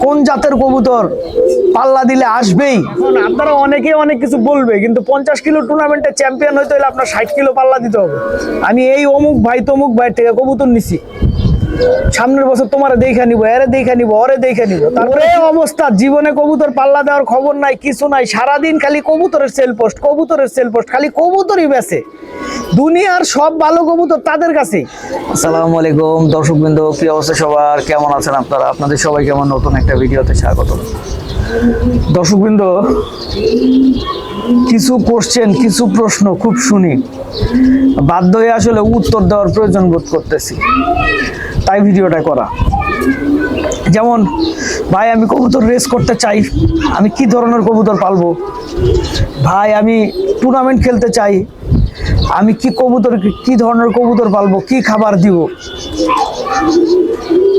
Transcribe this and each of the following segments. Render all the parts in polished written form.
কোন জাতের কবুতর পাল্লা দিলে আসবেই। এখন আপনারা অনেকে অনেক কিছু বলবে, কিন্তু 50 কিলো টুর্নামেন্টে চ্যাম্পিয়ন হইতে হলে আপনার 60 কিলো পাল্লা দিতে হবে। আমি এই অমুক ভাই তমুক ভাই থেকে কবুতর নিছি, সামনের বছর তোমার দেখা নিবো, এরে দেখা নিবো, ওরে দেখা নিবো। তারপরে অবস্থা, জীবনে কবুতর পাল্লা দেওয়ার খবর নাই, কিছু নাই, সারাদিন খালি কবুতরের সেল পোস্ট, কবুতরের সেল পোস্ট, খালি কবুতরই বেচে। দুনিয়ার সব ভালো কবুতর তাদের কাছেই। আসসালামু আলাইকুম দর্শকবৃন্দ, কি অবস্থা সবার, কেমন আছেন আপনারা? আপনাদের সবাইকে আমার নতুন একটা ভিডিওতে স্বাগত। দর্শকবৃন্দ, কিছু কোশ্চেন, কিছু প্রশ্ন খুব শুনি, বাধ্য হয়ে আসলে উত্তর দেওয়ার প্রয়োজন বোধ করতেছি, তাই ভিডিওটা করা। যেমন, ভাই আমি কবুতর রেস করতে চাই, আমি কি ধরনের কবুতর পালবো? ভাই আমি টুর্নামেন্ট খেলতে চাই, আমি কি ধরনের কবুতর পালবো, কি খাবার দিব?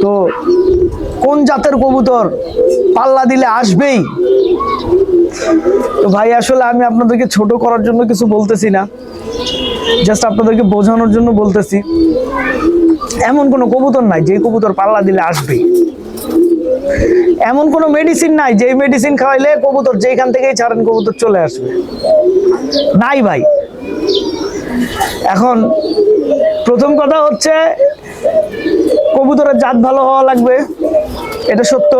তো কোন জাতের কবুতর পাল্লা দিলে আসবেই? তো ভাই আসলে আমি আপনাদেরকে ছোট করার জন্য কিছু বলতেছি না, জাস্ট আপনাদেরকে বোঝানোর জন্য বলতেছি। এমন কোনো কবুতর নাই যে কবুতর পাল্লা দিলে আসবেই। এমন কোনো মেডিসিন নাই যে মেডিসিন খাওয়াইলে কবুতর যেখান থেকেই ছাড়েন কবুতর চলে আসবে, নাই ভাই। এখন প্রথম কথা হচ্ছে, কবুতরের জাত ভালো হওয়া লাগবে, এটা সত্য।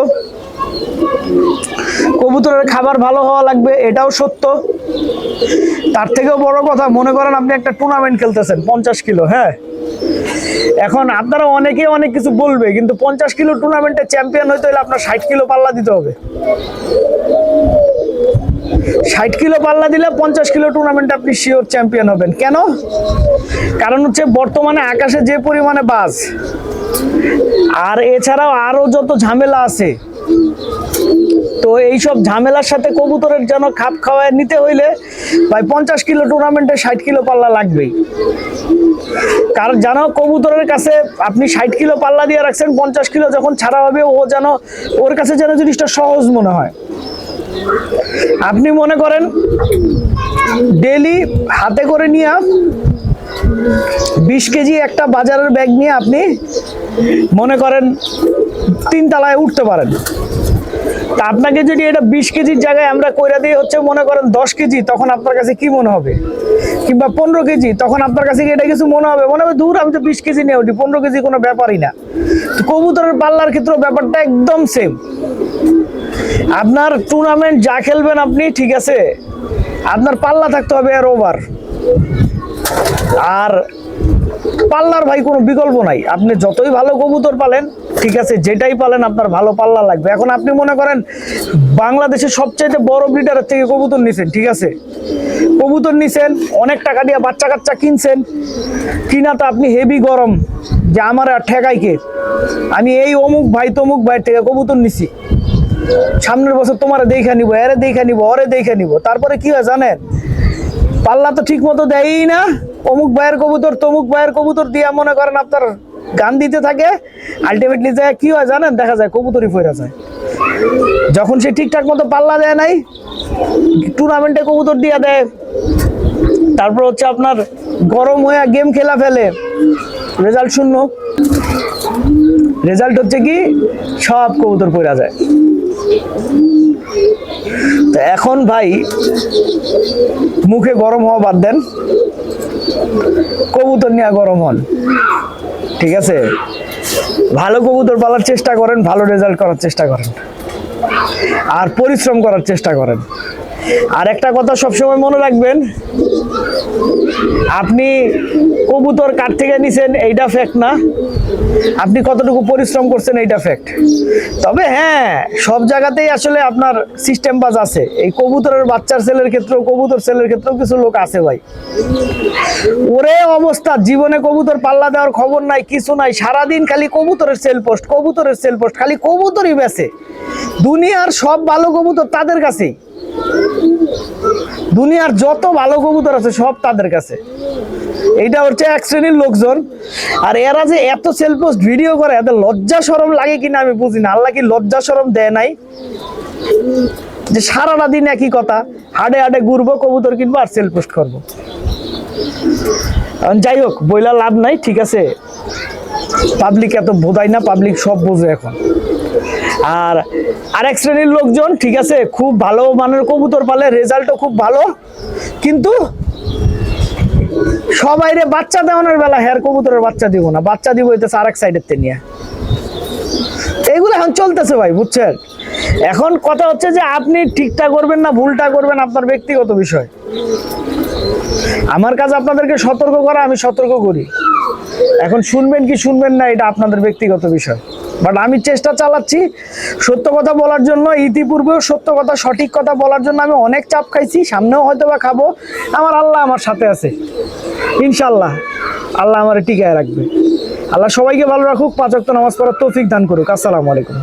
কবুতরের খাবার ভালো হওয়া লাগবে, এটাও সত্য। তার থেকেও বড় কথা, মনে করেন আপনি একটা টুর্নামেন্ট খেলতেছেন 50 কিলো, হ্যাঁ। এখন আপনারা অনেকে অনেক কিছু বলবে, কিন্তু 50 কিলো টুর্নামেন্টে চ্যাম্পিয়ন হইতে হলে আপনার 60 কিলো পাল্লা দিতে হবে। 60 কিলো পাল্লা দিলে 50 কিলো টুর্নামেন্টে আপনি শিওর চ্যাম্পিয়ন হবেন। কেন? কারণ হচ্ছে বর্তমানে আকাশে যে পরিমাণে বাজ, আর এছাড়াও আরো যত ঝামেলা আছে, তো এইসব ঝামেলার সাথে কবুতরের যেন খাপ খাওয়ায় নিতে হইলে ভাই 50 কিলো টুর্নামেন্টে 60 কিলো পাল্লা লাগবেই। কারণ জানো, কবুতরের কাছে আপনি 60 কিলো পাল্লা দিয়ে রাখছেন, 50 কিলো যখন ছাড়া হবে ওর কাছে যেন জিনিসটা সহজ মনে হয়। আপনি মনে করেন ডেলি হাতে করে নিয়ে 20 কেজি একটা বাজারের ব্যাগ নিয়ে আপনি মনে করেন 3 তলায় উঠতে পারেন। তা আপনাকে যদি এটা 20 কেজির জায়গায় আমরা কইরা দিয়ে হচ্ছে মনে করেন 10 কেজি, তখন আপনার কাছে কি মনে হবে? কিংবা 15 কেজি, তখন আপনার কাছে কি এটা কিছু মনে হবে? দূর, আমি তো 20 কেজি নিয়ে উঠি, 15 কেজি কোনো ব্যাপারই না। তো কবুতরের পাল্লার ক্ষেত্রে ব্যাপারটা একদম সেম। আপনার টুর্নামেন্ট যা খেলবেন আপনি, ঠিক আছে, আপনার পাল্লা থাকতে হবে এর ওভার। আর পাল্লার ভাই কোনো বিকল্প নাই, আপনি যতই ভালো কবুতর পালেন, ঠিক আছে, যেটাই পালেন আপনার ভালো পাল্লা লাগবে। এখন আপনি মনে করেন বাংলাদেশের সবচেয়ে বড় ব্রিডারের থেকে কবুতর নিছেন, ঠিক আছে, কবুতর নিছেন, অনেক টাকা দিয়ে বাচ্চা কাচ্চা কিনছেন, কিনা তো আপনি হেভি গরম যে আমার আর ঠেকাইকে, আমি এই অমুক ভাই তমুক ভাই থেকে কবুতর নিছি, সামনের বছর তোমার দেখা নিবো, এরে দেখা নিবো, ওরে দেখা নিবো। তারপরে কি হয় জানেন? পাল্লা তো ঠিক মতো দেয়ই না, অমুক ভাইয়ের কবুতর তমুক ভাইয়ের কবুতর দিয়া মনে করেন আপনার গান দিতে থাকে। আলটিমেটলি যায় কি হয় জানেন? দেখা যায় কবুতরই ফেরা যায়, যখন সে ঠিকঠাক মতো পাল্লা দেয় নাই, টুর্নামেন্টে কবুতর দিয়া দেয়, তারপর হচ্ছে আপনার গরম হয়ে গেম খেলা ফেলে, রেজাল্ট শূন্য। রেজাল্ট হচ্ছে কি, সব কবুতর পড়া যায়। তো এখন ভাই মুখে গরম হওয়া বাদ দেন, কবুতর নিয়ে গরম হন, ঠিক আছে? ভালো কবুতর পালার চেষ্টা করেন, ভালো রেজাল্ট করার চেষ্টা করেন, আর পরিশ্রম করার চেষ্টা করেন। আর একটা কথা সবসময় মনে রাখবেন, আপনি কবুতর কার থেকে নিছেন এইটা ফ্যাক্ট না, আপনি কতটুকু পরিশ্রম করছেন এইটা ফ্যাক্ট। তবে হ্যাঁ, সব জায়গাতেই আসলে আপনার সিস্টেম বাজ আছে। এই কবুতরের বাচ্চার সেলের ক্ষেত্রেও, কবুতর সেলের ক্ষেত্রেও কিছু লোক আছে ভাই, ওরে অবস্থা, জীবনে কবুতর পাল্লা দেওয়ার খবর নাই, কিছু নাই, সারাদিন খালি কবুতরের সেল পোস্ট, কবুতরের সেল পোস্ট, খালি কবুতরই বেচে। দুনিয়ার সব ভালো কবুতর তাদের কাছেই, দুনিয়ার যত ভালো কবুতর আছে সব তাদের কাছে। এইটা হচ্ছে এক শ্রেণীর লোকজন। আর এরা যে এত সেল পোস্ট ভিডিও করে, এদের লজ্জা শরম লাগে কিনা আমি বুঝি না। আল্লাহ কি লজ্জা শরম দেয় নাই যে সারাটা দিন একই কথা, হাডে হাডে ঘুরবো, কবুতর কিনবো আর সেল পোস্ট করবো? যাই হোক, বইলা লাভ নাই, ঠিক আছে, পাবলিক এত বোঝায় না, পাবলিক সব বোঝে এখন। আর আরেক শ্রেণীর লোকজন, ঠিক আছে, খুব ভালো মানের কবুতর পালে, রেজাল্টও খুব ভালো, কিন্তু সবাইরে বাচ্চা দেওয়ানোর বেলা হেয়ার কবুতরের বাচ্চা দিব না, বাচ্চা দিব হইতেছে আরেক সাইডের তে নিয়ে। এইগুলো এখন চলতেছে ভাই, বুঝছেন? এখন কথা হচ্ছে যে আপনি ঠিকটা করবেন না ভুলটা করবেন আপনার ব্যক্তিগত বিষয়। আমার কাজ আপনাদেরকে সতর্ক করা, আমি সতর্ক করি। এখন শুনবেন কি শুনবেন না এটা আপনাদের ব্যক্তিগত বিষয়, বাট আমি চেষ্টা চালাচ্ছি সত্য কথা বলার জন্য। ইতিপূর্বেও সত্য কথা, সঠিক কথা বলার জন্য আমি অনেক চাপ খাইছি, সামনেও হয়তো বা খাবো। আমার আল্লাহ আমার সাথে আছে, ইনশাল্লাহ আল্লাহ আমার টিকায় রাখবে। আল্লাহ সবাইকে ভালো রাখুক, 5 ওয়াক্ত নামাজ পড়ার তৌফিক দান করুক। আসসালামু আলাইকুম।